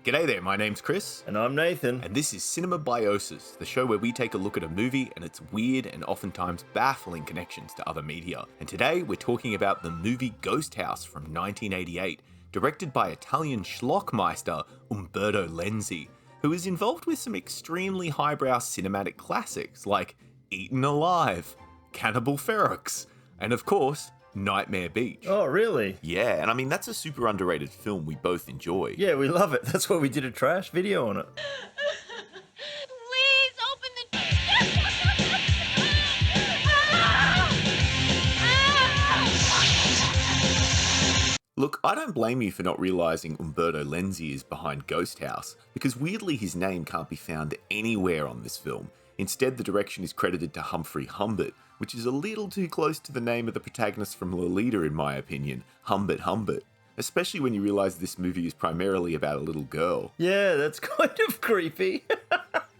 G'day there, my name's Chris. And I'm Nathan. And this is CinemaBiosis, the show where we take a look at a movie and its weird and oftentimes baffling connections to other media. And today we're talking about the movie Ghosthouse from 1988, directed by Italian schlock-meister Umberto Lenzi, who is involved with some extremely highbrow cinematic classics like Eaten Alive, Cannibal Ferox, and of course, Nightmare Beach. Oh, really? Yeah, and I mean, that's a super underrated film we both enjoy. Yeah, we love it. That's why we did a trash video on it. Please open the... Look, I don't blame you for not realising Umberto Lenzi is behind Ghosthouse, because weirdly his name can't be found anywhere on this film. Instead, the direction is credited to Humphrey Humbert, which is a little too close to the name of the protagonist from Lolita in my opinion, Humbert Humbert. Especially when you realise this movie is primarily about a little girl. Yeah, that's kind of creepy.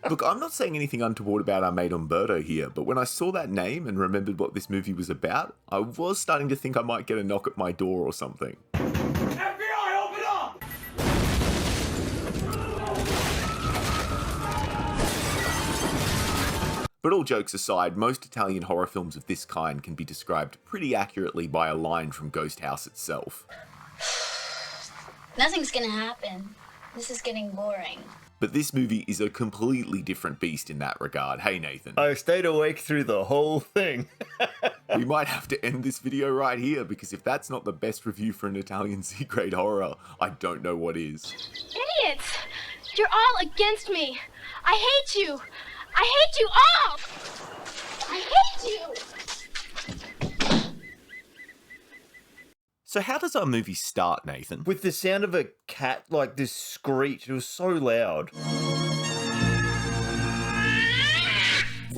Look, I'm not saying anything untoward about our mate Umberto here, but when I saw that name and remembered what this movie was about, I was starting to think I might get a knock at my door or something. FBI, open up! But all jokes aside, most Italian horror films of this kind can be described pretty accurately by a line from Ghosthouse itself. Nothing's gonna happen. This is getting boring. But this movie is a completely different beast in that regard. Hey Nathan. I stayed awake through the whole thing. We might have to end this video right here, because if that's not the best review for an Italian C-grade horror, I don't know what is. Idiots! You're all against me. I hate you. I hate you all! I hate you! So how does our movie start, Nathan? With the sound of a cat, like this screech. It was so loud.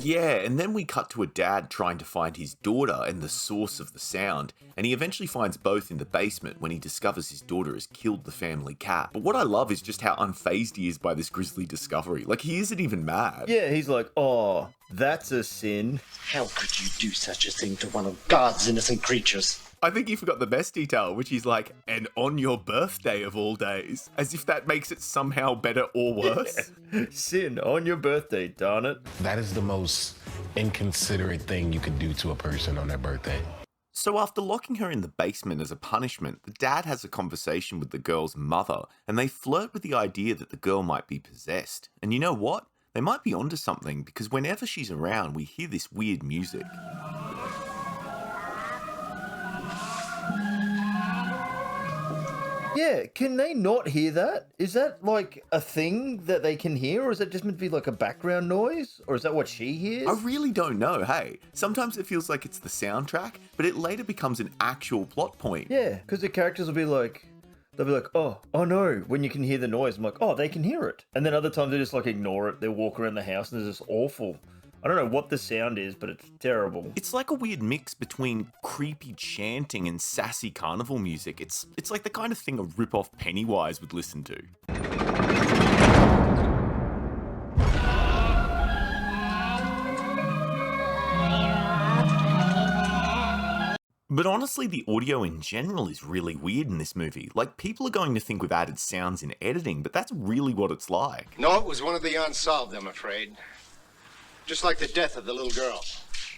Yeah, and then we cut to a dad trying to find his daughter and the source of the sound, and he eventually finds both in the basement when he discovers his daughter has killed the family cat. But what I love is just how unfazed he is by this grisly discovery. Like, he isn't even mad. Yeah, he's like, oh, that's a sin. How could you do such a thing to one of God's innocent creatures? I think you forgot the best detail, which is like, and on your birthday of all days, as if that makes it somehow better or worse. Yeah. Sin on your birthday, darn it. That is the most inconsiderate thing you could do to a person on their birthday. So after locking her in the basement as a punishment, the dad has a conversation with the girl's mother, and they flirt with the idea that the girl might be possessed. And you know what? They might be onto something, because whenever she's around, we hear this weird music. Yeah, can they not hear that? Is that like a thing that they can hear, or is that just meant to be like a background noise? Or is that what she hears? I really don't know, hey. Sometimes it feels like it's the soundtrack, but it later becomes an actual plot point. Yeah, because the characters will be like, they'll be like, oh no, when you can hear the noise. I'm like, oh, they can hear it. And then other times they just like ignore it. They walk around the house and there's this awful, I don't know what the sound is, but it's terrible. It's like a weird mix between creepy chanting and sassy carnival music. It's like the kind of thing a rip-off Pennywise would listen to. But honestly, the audio in general is really weird in this movie. Like, people are going to think we've added sounds in editing, but that's really what it's like. No, it was one of the unsolved, I'm afraid. Just like the death of the little girl.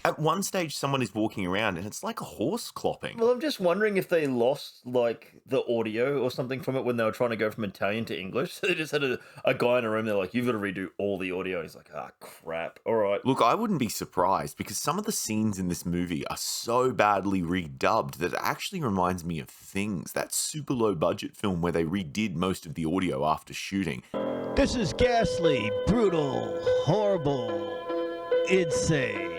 At one stage, someone is walking around and it's like a horse clopping. Well, I'm just wondering if they lost, like, the audio or something from it when they were trying to go from Italian to English. So they just had a guy in a room, they're like, you've got to redo all the audio. He's like, ah, crap. All right. Look, I wouldn't be surprised, because some of the scenes in this movie are so badly redubbed that it actually reminds me of Things, that super low budget film where they redid most of the audio after shooting. This is ghastly, brutal, horrible, insane.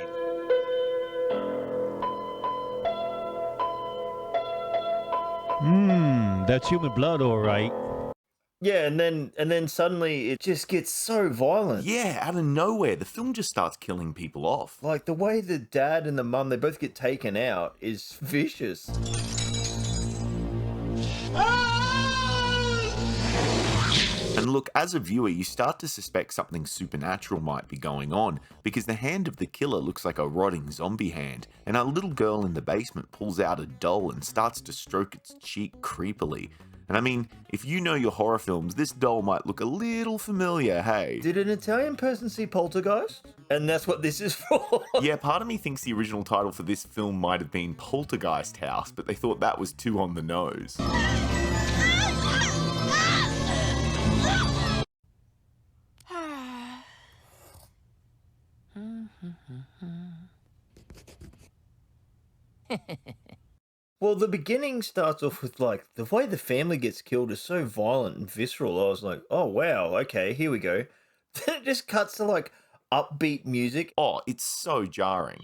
That's human blood, all right. Yeah, and then suddenly it just gets so violent. Yeah, out of nowhere, the film just starts killing people off. Like, the way the dad and the mum, they both get taken out is vicious. And look, as a viewer, you start to suspect something supernatural might be going on, because the hand of the killer looks like a rotting zombie hand, and our little girl in the basement pulls out a doll and starts to stroke its cheek creepily. And I mean, if you know your horror films, this doll might look a little familiar, hey? Did an Italian person see Poltergeist? And that's what this is for? Yeah, part of me thinks the original title for this film might have been Poltergeist House, but they thought that was too on the nose. Well, the beginning starts off with, like, the way the family gets killed is so violent and visceral. I was like, oh, wow, okay, here we go. Then it just cuts to, like, upbeat music. Oh, it's so jarring.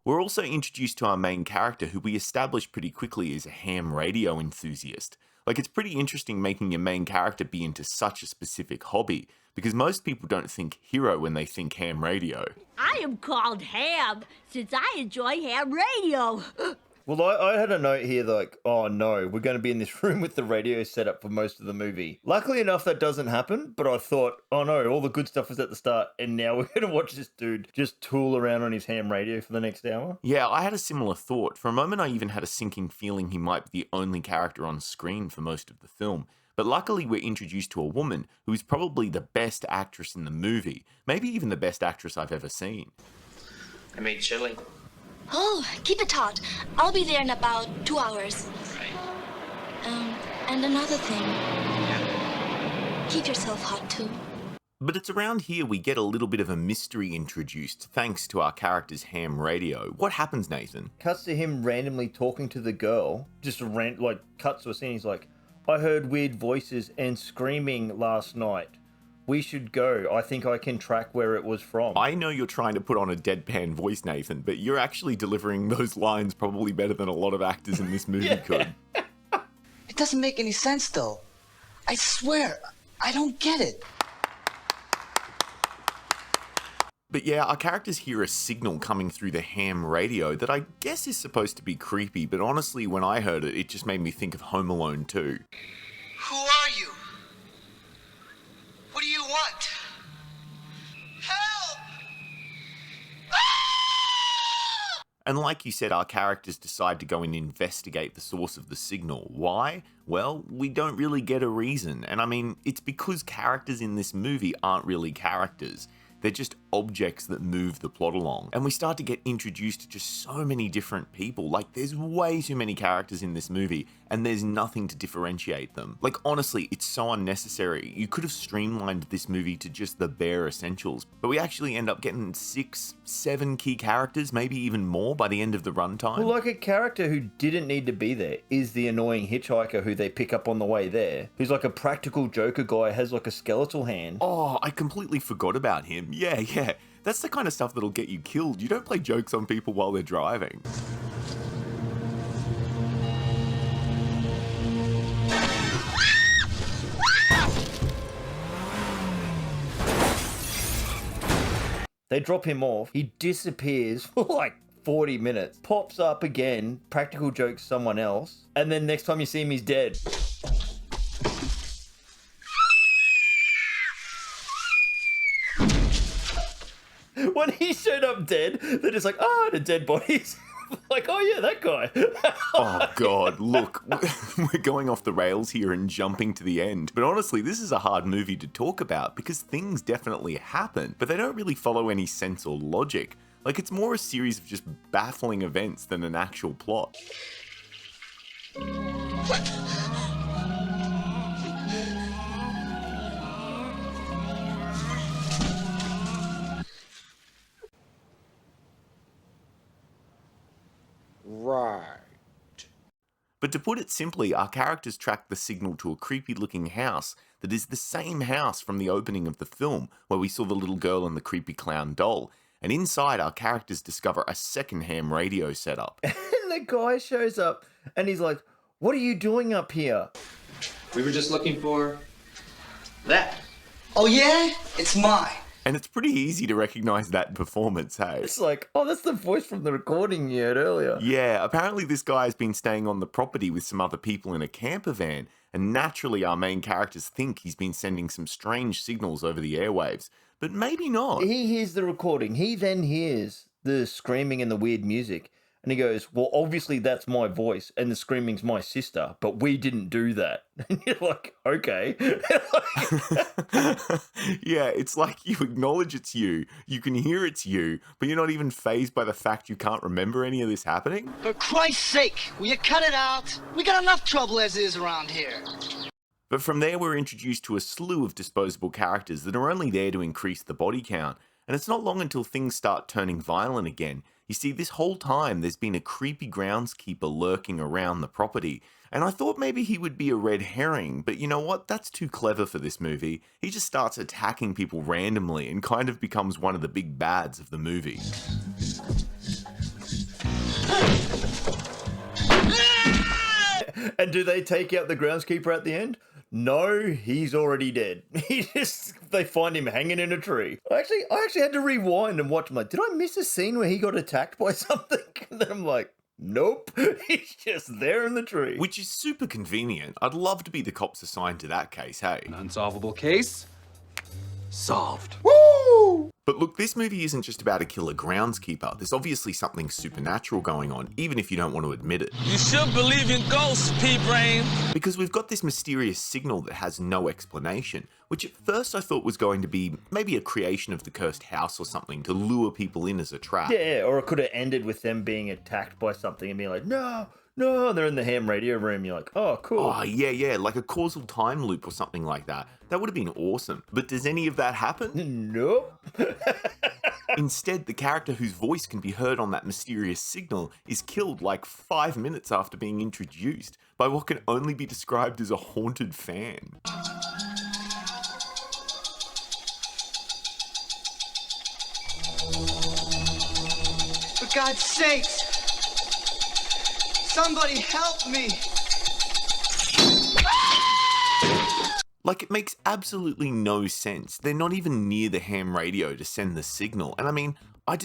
We're also introduced to our main character, who we establish pretty quickly is a ham radio enthusiast. Like, it's pretty interesting making your main character be into such a specific hobby, because most people don't think hero when they think ham radio. I am called Ham, since I enjoy ham radio. Well, I had a note here like, oh no, we're going to be in this room with the radio set up for most of the movie. Luckily enough, that doesn't happen, but I thought, oh no, all the good stuff is at the start, and now we're going to watch this dude just tool around on his ham radio for the next hour. Yeah, I had a similar thought. For a moment, I even had a sinking feeling he might be the only character on screen for most of the film. But luckily, we're introduced to a woman who is probably the best actress in the movie, maybe even the best actress I've ever seen. I made chili. Oh, keep it hot. I'll be there in about 2 hours. Right. And another thing. Keep yourself hot, too. But it's around here we get a little bit of a mystery introduced, thanks to our character's ham radio. What happens, Nathan? Cuts to him randomly talking to the girl. Just cuts to a scene. He's like, I heard weird voices and screaming last night. We should go. I think I can track where it was from. I know you're trying to put on a deadpan voice, Nathan, but you're actually delivering those lines probably better than a lot of actors in this movie could. It doesn't make any sense, though. I swear, I don't get it. But yeah, our characters hear a signal coming through the ham radio that I guess is supposed to be creepy, but honestly, when I heard it, it just made me think of Home Alone 2. Who are you? What do you want? Help! And like you said, our characters decide to go and investigate the source of the signal. Why? Well, we don't really get a reason. And I mean, it's because characters in this movie aren't really characters. They're just objects that move the plot along. And we start to get introduced to just so many different people. Like, there's way too many characters in this movie, and there's nothing to differentiate them. Like, honestly, it's so unnecessary. You could have streamlined this movie to just the bare essentials, but we actually end up getting 6, 7 key characters, maybe even more by the end of the runtime. Well, like, a character who didn't need to be there is the annoying hitchhiker who they pick up on the way there, who's like a practical Joker guy, has like a skeletal hand. Oh, I completely forgot about him. Yeah. That's the kind of stuff that'll get you killed. You don't play jokes on people while they're driving. They drop him off. He disappears for like 40 minutes. Pops up again. Practical jokes someone else. And then next time you see him, he's dead. When he showed up dead, they're just like, the dead bodies. Like, oh yeah, that guy. Oh god, look, we're going off the rails here and jumping to the end. But honestly, this is a hard movie to talk about because things definitely happen, but they don't really follow any sense or logic. Like, it's more a series of just baffling events than an actual plot. Right. But to put it simply, our characters track the signal to a creepy-looking house that is the same house from the opening of the film, where we saw the little girl and the creepy clown doll. And inside, our characters discover a second ham radio setup. And the guy shows up, and he's like, what are you doing up here? We were just looking for that. Oh yeah? It's mine. And it's pretty easy to recognize that performance, hey? It's like, oh, that's the voice from the recording you heard earlier. Yeah, apparently this guy has been staying on the property with some other people in a camper van, and naturally our main characters think he's been sending some strange signals over the airwaves, but maybe not. He hears the recording. He then hears the screaming and the weird music, And he goes, well, obviously that's my voice and the screaming's my sister, but we didn't do that. And you're like, okay. Yeah, it's like you acknowledge it's you can hear it's you, but you're not even fazed by the fact you can't remember any of this happening. For Christ's sake, will you cut it out? We got enough trouble as is around here. But from there, we're introduced to a slew of disposable characters that are only there to increase the body count. And it's not long until things start turning violent again. You see, this whole time there's been a creepy groundskeeper lurking around the property, and I thought maybe he would be a red herring, but you know what? That's too clever for this movie. He just starts attacking people randomly and kind of becomes one of the big bads of the movie. And do they take out the groundskeeper at the end? No, he's already dead. They find him hanging in a tree. I actually had to rewind and watch. I'm like, did I miss a scene where he got attacked by something? And then I'm like, nope, he's just there in the tree. Which is super convenient. I'd love to be the cops assigned to that case, hey? An unsolvable case? Solved. Woo! But look, this movie isn't just about a killer groundskeeper. There's obviously something supernatural going on, even if you don't want to admit it. You should believe in ghosts, P-Brain. Because we've got this mysterious signal that has no explanation, which at first I thought was going to be maybe a creation of the cursed house or something to lure people in as a trap. Yeah, or it could have ended with them being attacked by something and being like, no, and they're in the ham radio room. You're like, oh, cool. Oh, yeah, like a causal time loop or something like that. That would have been awesome. But does any of that happen? Nope. Instead, the character whose voice can be heard on that mysterious signal is killed like 5 minutes after being introduced by what can only be described as a haunted fan. For God's sakes! Somebody help me! Like, it makes absolutely no sense. They're not even near the ham radio to send the signal. And I mean, I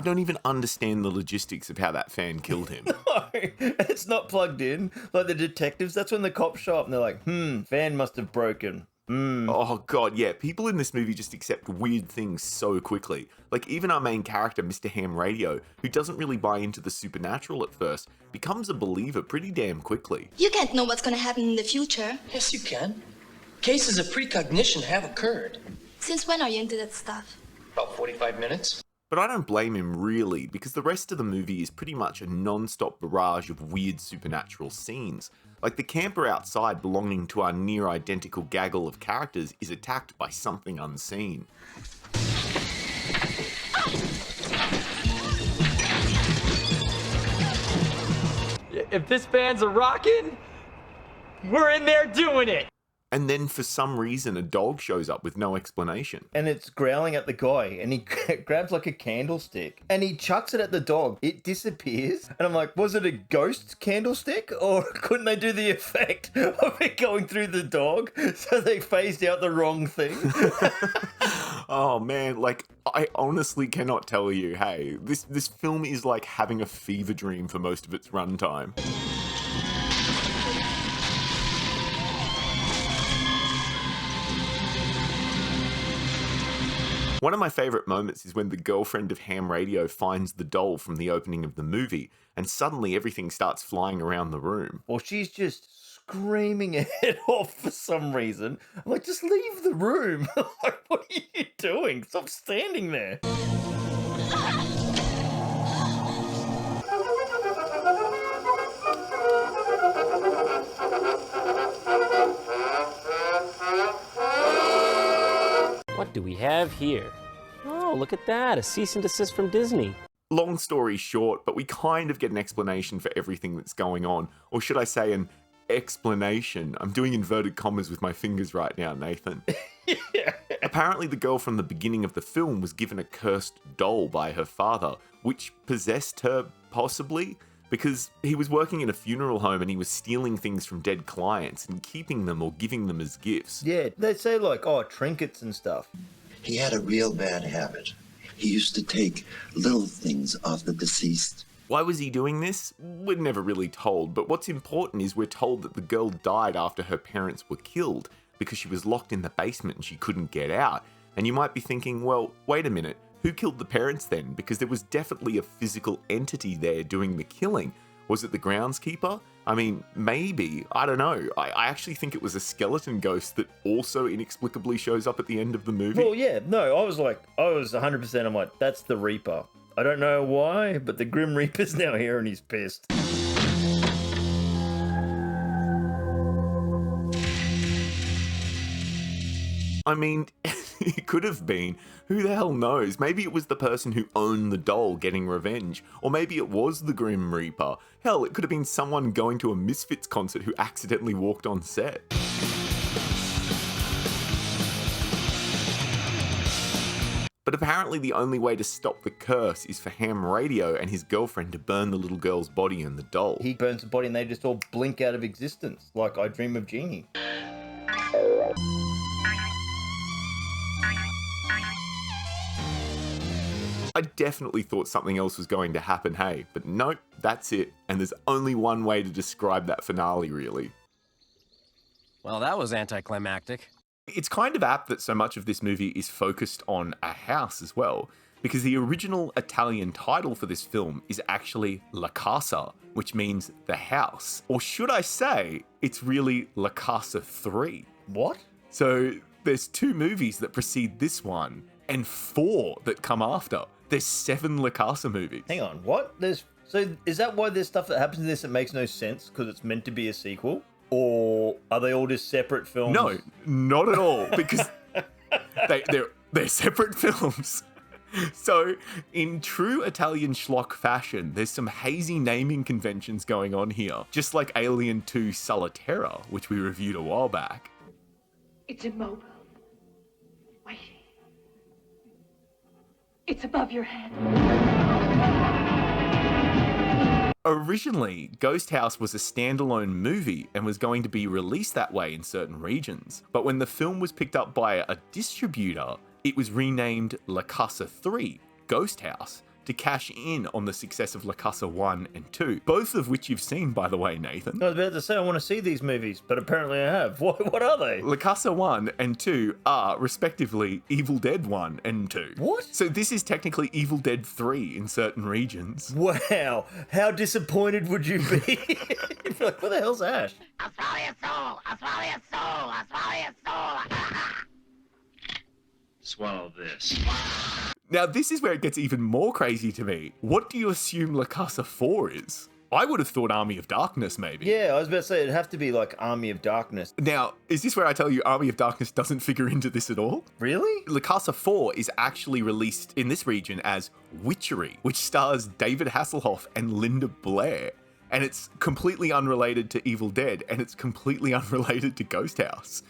don't even understand the logistics of how that fan killed him. No, it's not plugged in. Like the detectives, that's when the cops show up and they're like, fan must have broken. Oh god, yeah, people in this movie just accept weird things so quickly. Like, even our main character, Mr. Ham Radio, who doesn't really buy into the supernatural at first, becomes a believer pretty damn quickly. You can't know what's gonna happen in the future. Yes, you can. Cases of precognition have occurred. Since when are you into that stuff? About 45 minutes. But I don't blame him really, because the rest of the movie is pretty much a non-stop barrage of weird supernatural scenes. Like, the camper outside belonging to our near-identical gaggle of characters is attacked by something unseen. If this band's a rockin', we're in there doing it. And then for some reason a dog shows up with no explanation. And it's growling at the guy and he grabs like a candlestick and he chucks it at the dog. It disappears. And I'm like, was it a ghost candlestick? Or couldn't they do the effect of it going through the dog? So they phased out the wrong thing. Oh man, like, I honestly cannot tell you, hey, this film is like having a fever dream for most of its runtime. One of my favourite moments is when the girlfriend of Ham Radio finds the doll from the opening of the movie, and suddenly everything starts flying around the room. Well, she's just screaming her head off for some reason. I'm like, just leave the room. Like, what are you doing? Stop standing there. What do we have here? Oh, look at that, a cease and desist from Disney. Long story short, but we kind of get an explanation for everything that's going on. Or should I say an explanation? I'm doing inverted commas with my fingers right now, Nathan. Yeah. Apparently the girl from the beginning of the film was given a cursed doll by her father, which possessed her, possibly? Because he was working in a funeral home and he was stealing things from dead clients and keeping them or giving them as gifts. Yeah, they say like, oh, trinkets and stuff. He had a real bad habit. He used to take little things off the deceased. Why was he doing this? We're never really told, but what's important is we're told that the girl died after her parents were killed because she was locked in the basement and she couldn't get out. And you might be thinking, well, wait a minute, Who killed the parents then? Because there was definitely a physical entity there doing the killing. Was it the groundskeeper? I mean, maybe. I don't know. I actually think it was a skeleton ghost that also inexplicably shows up at the end of the movie. Well, yeah, no, I was 100%, I'm like, that's the Reaper. I don't know why, but the Grim Reaper's now here and he's pissed. I mean, it could have been. Who the hell knows? Maybe it was the person who owned the doll getting revenge. Or maybe it was the Grim Reaper. Hell, it could have been someone going to a Misfits concert who accidentally walked on set. But apparently the only way to stop the curse is for Ham Radio and his girlfriend to burn the little girl's body and the doll. He burns the body and they just all blink out of existence, like I Dream of Jeannie. I definitely thought something else was going to happen, hey, but nope, that's it. And there's only one way to describe that finale, really. Well, that was anticlimactic. It's kind of apt that so much of this movie is focused on a house as well, because the original Italian title for this film is actually La Casa, which means the house. Or should I say, it's really La Casa 3. What? So there's 2 movies that precede this one, and 4 that come after. There's 7 La Casa movies. Hang on, what? So is that why there's stuff that happens in this that makes no sense because it's meant to be a sequel? Or are they all just separate films? No, not at all, because they're separate films. So, in true Italian schlock fashion, there's some hazy naming conventions going on here, just like Alien 2 Solitaire, which we reviewed a while back. It's immobile. Waiting. It's above your head. Originally, Ghosthouse was a standalone movie and was going to be released that way in certain regions, but when the film was picked up by a distributor, it was renamed La Casa 3, Ghosthouse, to cash in on the success of La Casa 1 and 2, both of which you've seen, by the way, Nathan. I was about to say I want to see these movies, but apparently I have. What are they? La Casa 1 and 2 are, respectively, Evil Dead 1 and 2. What? So this is technically Evil Dead 3 in certain regions. Wow, how disappointed would you be? You'd be like, where the hell's Ash? I'll swallow your soul! I'll swallow your soul! I'll swallow your soul! Swallow this. Now, this is where it gets even more crazy to me. What do you assume La Casa 4 is? I would have thought Army of Darkness, maybe. Yeah, I was about to say, it'd have to be like Army of Darkness. Now, is this where I tell you Army of Darkness doesn't figure into this at all? Really? La Casa 4 is actually released in this region as Witchery, which stars David Hasselhoff and Linda Blair. And it's completely unrelated to Evil Dead, and it's completely unrelated to Ghosthouse.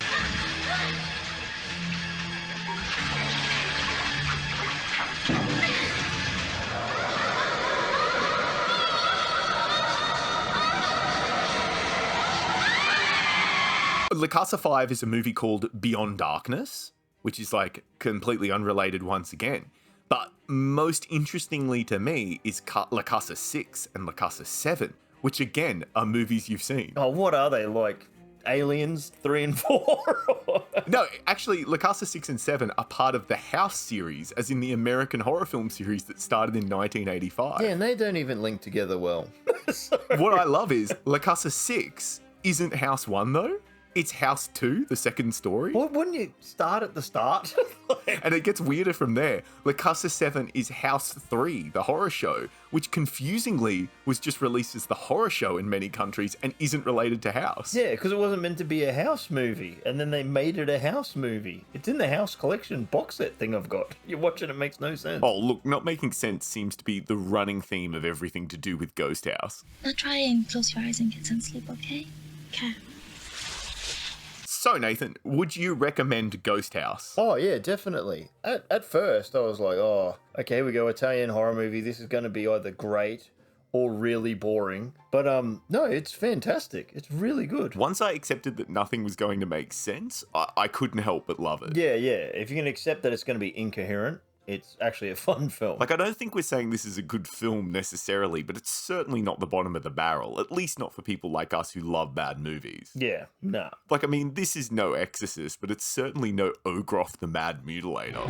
La Casa 5 is a movie called Beyond Darkness, which is like completely unrelated once again. But most interestingly to me is La Casa 6 and La Casa 7, which again are movies you've seen. Oh, what are they? Like Aliens 3 and 4? No, actually, La Casa 6 and 7 are part of the House series, as in the American horror film series that started in 1985. Yeah, and they don't even link together well. What I love is La Casa 6 isn't House 1 though. It's House 2, the second story. Well, wouldn't you start at the start? And it gets weirder from there. La Casa 7 is House 3, the horror show, which confusingly was just released as the horror show in many countries and isn't related to House. Yeah, because it wasn't meant to be a House movie, and then they made it a House movie. It's in the House collection box set thing I've got. You watch it, it makes no sense. Oh, look, not making sense seems to be the running theme of everything to do with Ghosthouse. Now try and close your eyes and get some sleep, okay? Okay. So, Nathan, would you recommend Ghosthouse? Oh, yeah, definitely. At first, I was like, oh, okay, here we go, Italian horror movie. This is going to be either great or really boring. But, no, it's fantastic. It's really good. Once I accepted that nothing was going to make sense, I couldn't help but love it. Yeah. If you can accept that it's going to be incoherent, it's actually a fun film. Like, I don't think we're saying this is a good film necessarily, but it's certainly not the bottom of the barrel, at least not for people like us who love bad movies. Yeah, no. Like, I mean, this is no Exorcist, but it's certainly no Ogroth the Mad Mutilator.